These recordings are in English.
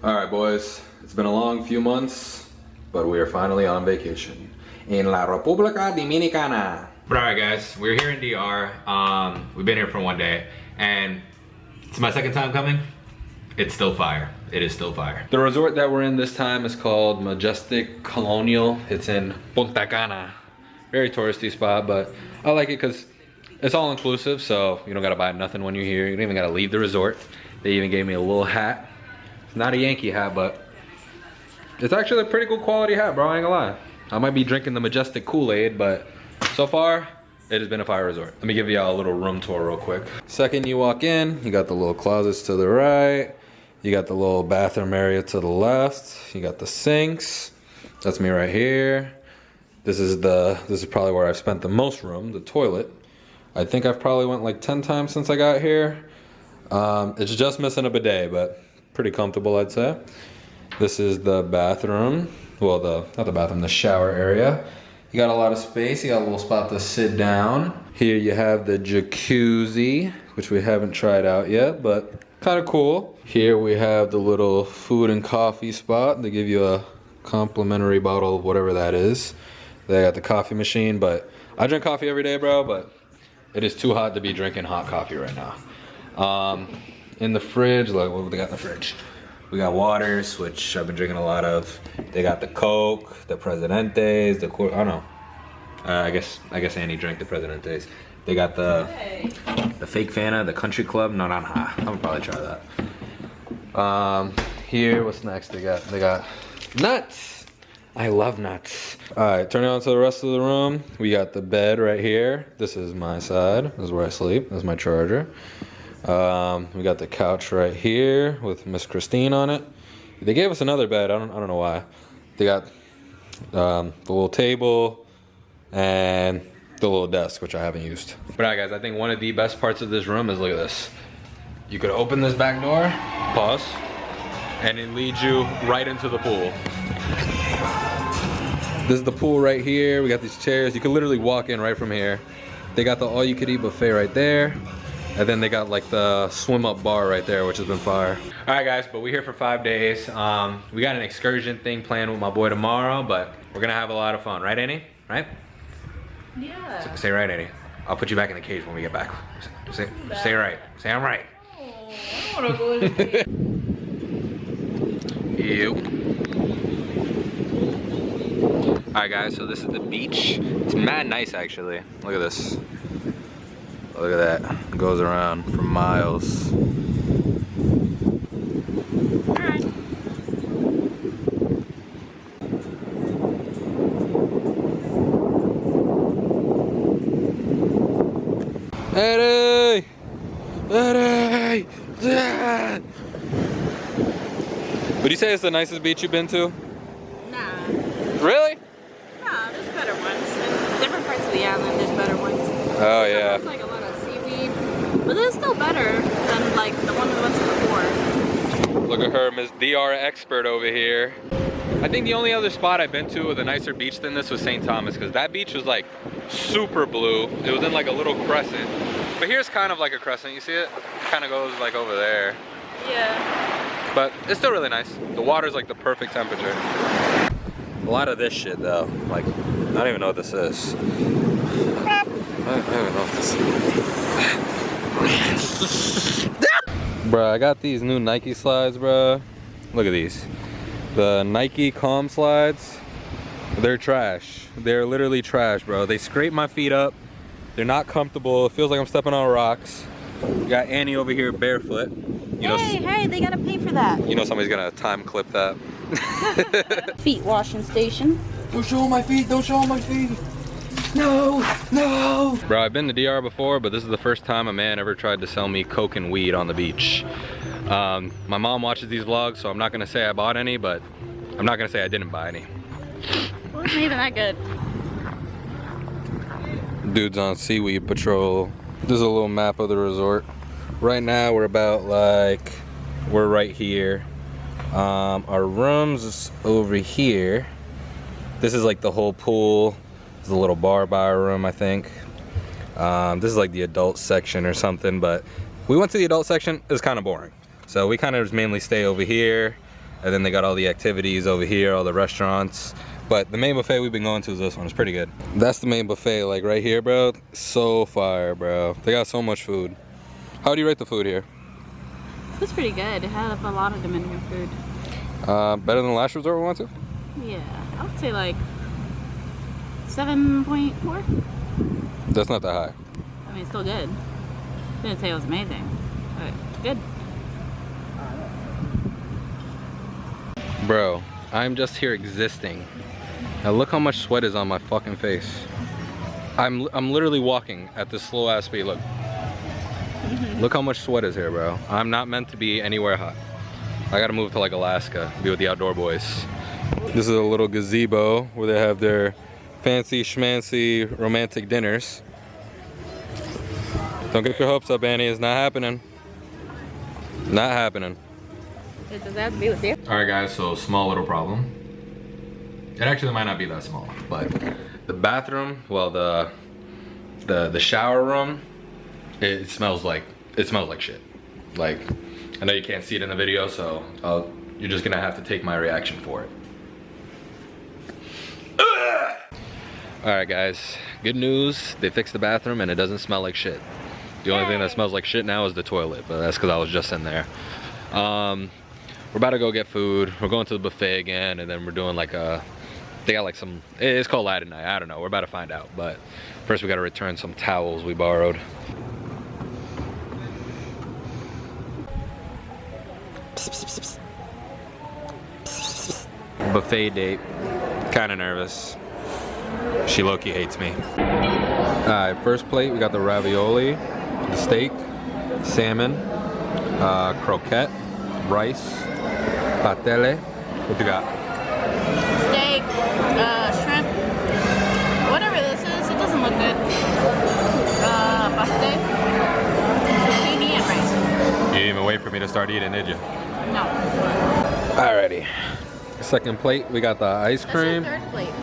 Alright boys, it's been a long few months, but we are finally on vacation in La República Dominicana. But alright guys, we're here in DR. We've been here for one day, and it's my second time coming. It's still fire. It is still fire. The resort that we're in this time is called Majestic Colonial. It's in Punta Cana. Very touristy spot, but I like it because it's all inclusive, so you don't gotta buy nothing when you're here. You don't even gotta leave the resort. They even gave me a little hat. It's not a Yankee hat, but it's actually a pretty good quality hat, bro. I ain't gonna lie. I might be drinking the Majestic Kool-Aid, but so far, it has been a fire resort. Let me give y'all a little room tour real quick. Second you walk in, you got the little closets to the right. You got the little bathroom area to the left. You got the sinks. That's me right here. This is probably where I've spent the most room, the toilet. I think I've probably went like 10 times since I got here. It's just missing a bidet, but pretty comfortable, I'd say. This is the bathroom. Well, not the bathroom, the shower area. You got a lot of space. You got a little spot to sit down. Here you have the jacuzzi, which we haven't tried out yet, but kind of cool. Here we have the little food and coffee spot. They give you a complimentary bottle of whatever that is. They got the coffee machine, but I drink coffee every day, bro, but it is too hot to be drinking hot coffee right now. In the fridge, look what they got in the fridge. We got waters, which I've been drinking a lot of. They got the Coke, the Presidentes, I don't know. I guess Annie drank the Presidentes. They got the fake Fanta, the Country Club. No, not hot. I'm gonna probably try that. Here, what's next? They got nuts. I love nuts. All right, turning on to the rest of the room. We got the bed right here. This is my side. This is where I sleep. This is my charger. We got the couch right here with Miss Christine on it. They gave us another bed. I don't know why. They got the little table and the little desk, which I haven't used. But alright guys, I think one of the best parts of this room is, look at this. You could open this back door, pause, and it leads you right into the pool. This is the pool right here. We got these chairs. You could literally walk in right from here. They got the all-you-could-eat buffet right there. And then they got like the swim-up bar right there, which has been fire. All right guys, but we're here for 5 days. We got an excursion thing planned with my boy tomorrow, but we're gonna have a lot of fun. Right, Annie? Right? Yeah. Say right, Annie. I'll put you back in the cage when we get back. Say right. Say I'm right. Oh, I don't wanna go in the cage. Ew. All right guys, so this is the beach. It's mad nice actually. Look at this. Look at that. It goes around for miles. Alright. Eddie! Eddie! Dad! Would you say it's the nicest beach you've been to? Nah. Really? Nah, there's better ones. In different parts of the island, there's better ones. Oh yeah. It's like a lot of seaweed, but it's still better than like the one we went to before. Look at her, Miss DR expert over here. I think the only other spot I've been to with a nicer beach than this was St. Thomas, because that beach was like super blue. It was in like a little crescent. But here's kind of like a crescent, you see it? It kind of goes like over there. Yeah. But it's still really nice. The water's like the perfect temperature. A lot of this shit though, like, I don't even know what this is. I don't even know what this is. Bruh, I got these new Nike slides, bruh. Look at these. The Nike Calm slides. They're trash. They're literally trash, bro. They scrape my feet up. They're not comfortable. It feels like I'm stepping on rocks. We got Annie over here barefoot. You know, hey, they gotta pay for that. You know somebody's gonna time clip that. Feet washing station. Don't show my feet, don't show my feet. No, no. Bro, I've been to DR before, but this is the first time a man ever tried to sell me coke and weed on the beach. My mom watches these vlogs, so I'm not gonna say I bought any, but I'm not gonna say I didn't buy any. Well, it's not even that good. Dude's on seaweed patrol. This is a little map of the resort. Right now we're we're right here. Our room's is over here. This is like the whole pool. There's a little bar room, I think. This is like the adult section or something, but we went to the adult section. It was kind of boring. So we kind of just mainly stay over here. And then they got all the activities over here, all the restaurants. But the main buffet we've been going to is this one. It's pretty good. That's the main buffet, like right here, bro. So fire, bro. They got so much food. How do you rate the food here? It was pretty good. It had a lot of Dominican food. Better than the last resort we went to? Yeah, I would say like 7.4. That's not that high. I mean, it's still good. Didn't say it was amazing, but good. Bro, I'm just here existing. Now look how much sweat is on my fucking face. I'm literally walking at this slow ass speed. Look. Look how much sweat is here, bro. I'm not meant to be anywhere hot. I gotta move to like Alaska, be with the outdoor boys. This is a little gazebo where they have their fancy schmancy romantic dinners. Don't get your hopes up, Annie. It's not happening. Not happening. Does that have to be with you? All right, guys. So small little problem. It actually might not be that small, but The bathroom, well, the shower room, it smells like shit. Like, I know you can't see it in the video, so you're just gonna have to take my reaction for it. All right, guys. Good news. They fixed the bathroom and it doesn't smell like shit. The only thing that smells like shit now is the toilet, but that's because I was just in there. We're about to go get food. We're going to the buffet again, and then we're doing like a. They got like some. It's called Latin night. I don't know. We're about to find out. But first, we got to return some towels we borrowed. Buffet date. Kind of nervous. She low-key hates me. Alright, first plate, we got the ravioli, the steak, salmon, croquette, rice, patele. What you got? Steak, shrimp, whatever this is, it doesn't look good. Pasta, zucchini, and rice. You didn't even wait for me to start eating, did you? No. Alrighty. Second plate, we got the ice cream. This is third plate.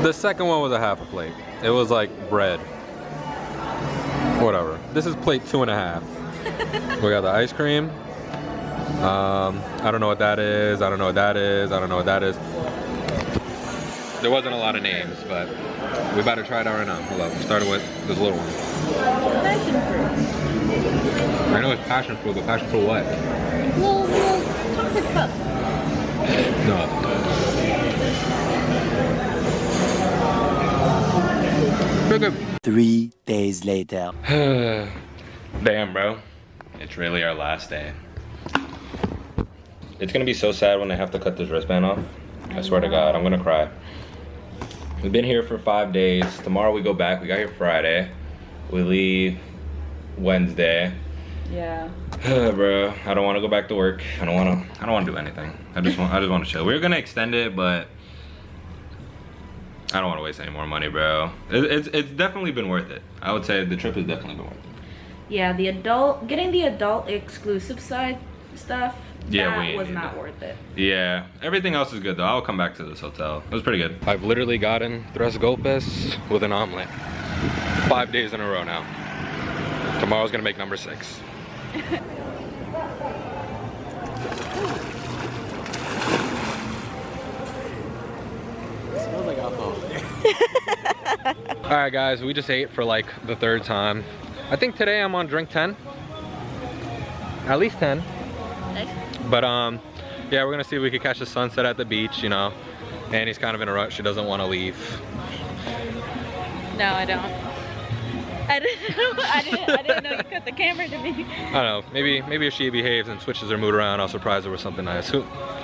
The second one was a half a plate. It was like bread. Whatever. This is plate 2.5. We got the ice cream. I don't know what that is. I don't know what that is. I don't know what that is. There wasn't a lot of names, but we about to try it out right now. Hold up. We started with this little one. Passion fruit. I know it's passion fruit, but passion fruit what? Little chocolate cup. No. Pretty good. 3 days later. Damn, bro. It's really our last day. It's gonna be so sad when I have to cut this wristband off. I swear to God, I'm gonna cry. We've been here for 5 days. Tomorrow we go back. We got here Friday. We leave Wednesday. Yeah. Bro, I don't want to go back to work. I don't want to do anything. I just want to chill. We were gonna extend it, but I don't want to waste any more money, bro. It's definitely been worth it. I would say the trip has definitely been worth it. Yeah, getting the adult exclusive side stuff. Yeah, that was not worth it. Yeah, everything else is good though. I'll come back to this hotel. It was pretty good. I've literally gotten 3 golpes with an omelet. 5 days in a row now. Tomorrow's gonna make number 6. Smells like alcohol. All right, guys, we just ate for like the 3rd time. I think today I'm on drink 10. At least 10. Nice. But yeah, we're gonna see if we can catch the sunset at the beach, you know. Annie's kind of in a rush. She doesn't want to leave. No, I don't. I didn't know you cut the camera to me. I don't know. Maybe if she behaves and switches her mood around, I'll surprise her with something nice. Who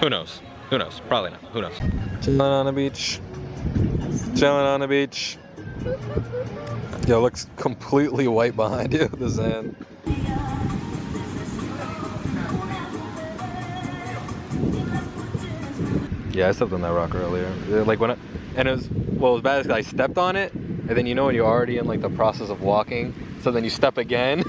knows? Who knows? Probably not. Who knows? Chilling on the beach. Chilling on the beach. Yo, it looks completely white behind you, the sand. Yeah, I stepped on that rock earlier. Like when and it was, well, it was bad because I stepped on it, and then you know when you're already in like the process of walking, so then you step again.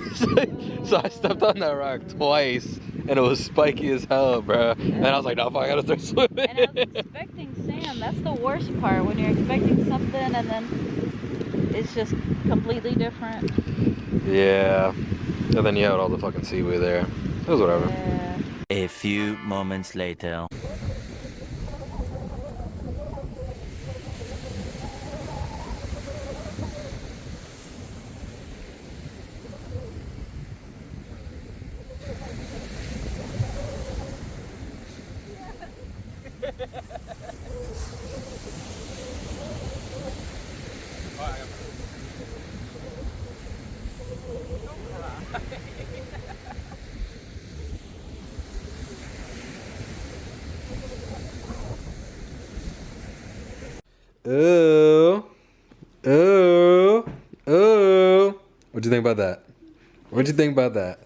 So I stepped on that rock twice, and it was spiky as hell, bro. And I was like, no, fuck, I gotta start swimming. And I was expecting sand. That's the worst part, when you're expecting something and then it's just completely different. Yeah. And then you had all the fucking seaweed there. It was whatever. Yeah. A few moments later. Ooh. Ooh. Ooh. What'd you think about that? What'd you think about that?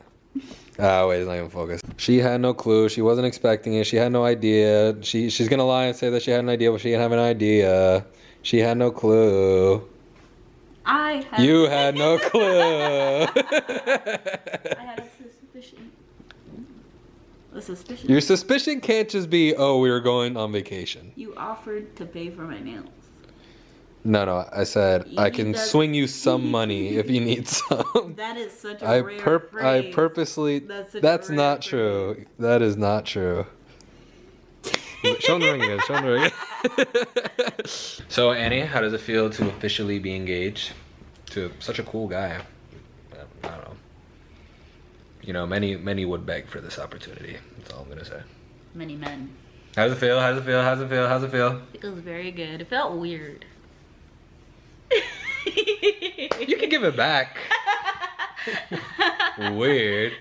Ah, wait, it's not even focused. She had no clue. She wasn't expecting it. She had no idea. She's gonna lie and say that she had an idea, but she didn't have an idea. She had no clue. You had no clue. I had a suspicion. A suspicion. Your suspicion can't just be, oh, we were going on vacation. You offered to pay for my nails. No, I said I can swing you some money if you need some. That is such a rare phrase. I purposely. That's not true. That is not true. Show them the ring again. Show them the ring. So Annie, how does it feel to officially be engaged to such a cool guy? I don't know. You know, many would beg for this opportunity. That's all I'm gonna say. Many men. How's it feel? How's it feel? How's it feel? How's it feel? It feels very good. It felt weird. You can give it back. Weird.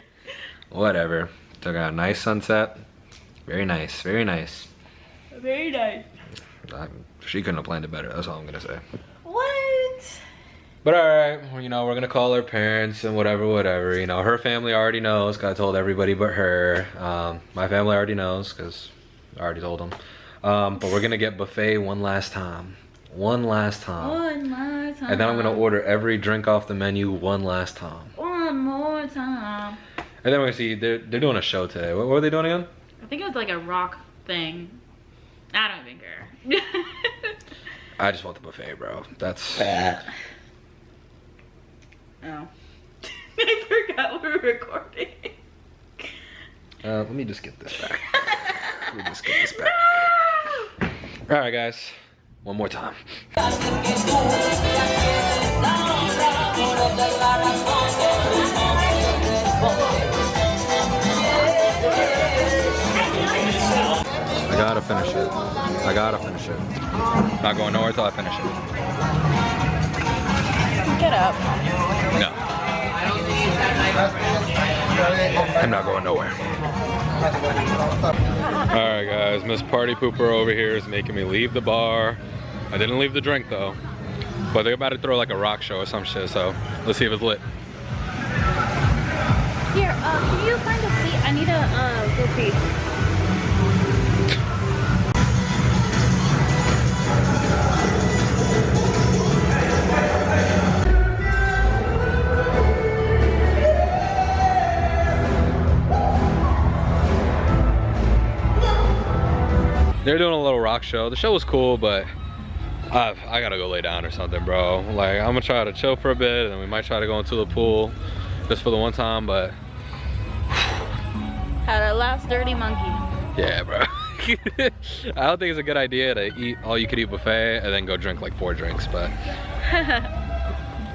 Whatever. Took out a nice sunset. Very nice. Very nice. Very nice. She couldn't have planned it better. That's all I'm gonna say. What? But alright, you know, we're gonna call her parents and whatever. You know, her family already knows, cause I told everybody but her. My family already knows, cause I already told them. But we're gonna get buffet one last time. One last time. And then I'm gonna order every drink off the menu one last time. One more time. And then we're gonna see, they're doing a show today. What were they doing again? I think it was like a rock thing. I don't even care. I just want the buffet, bro. That's... Oh. I forgot we were recording. Let me just get this back. Let me just get this back. Alright guys, one more time. I gotta finish it. I gotta finish it. Not going nowhere till I finish it. Get up. No. I'm not going nowhere. Alright guys, Miss Party Pooper over here is making me leave the bar. I didn't leave the drink though. But they're about to throw like a rock show or some shit, so let's see if it's lit. Here, can you find a seat? I need a go pee. They're doing a little rock show. The show was cool, but I gotta go lay down or something, bro. Like, I'm gonna try to chill for a bit, and then we might try to go into the pool just for the one time, but... Had a last dirty monkey. Yeah, bro. I don't think it's a good idea to eat all-you-could-eat buffet and then go drink like 4 drinks, but...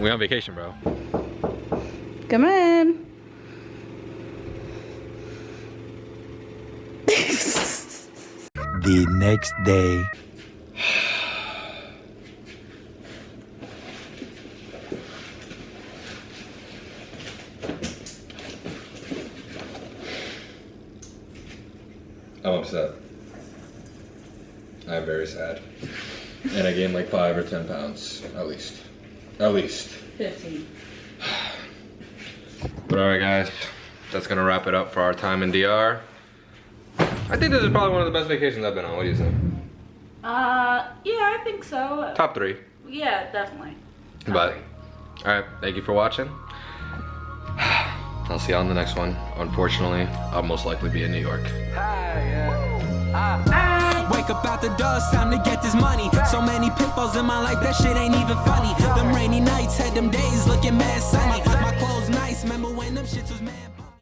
we on vacation, bro. Come on. The next day. I'm upset. I'm very sad. And I gained like 5 or 10 pounds, at least. At least. 15. But alright guys, that's gonna wrap it up for our time in DR. I think this is probably one of the best vacations I've been on. What do you think? Yeah, I think so. Top 3. Yeah, definitely. But, alright, thank you for watching. I'll see you on the next one. Unfortunately, I'll most likely be in New York. Wake up out the door, it's time to get this money. So many pitfalls in my life, that shit ain't even funny. Them rainy nights had them days looking mad sunny. My clothes nice, remember when them shits was mad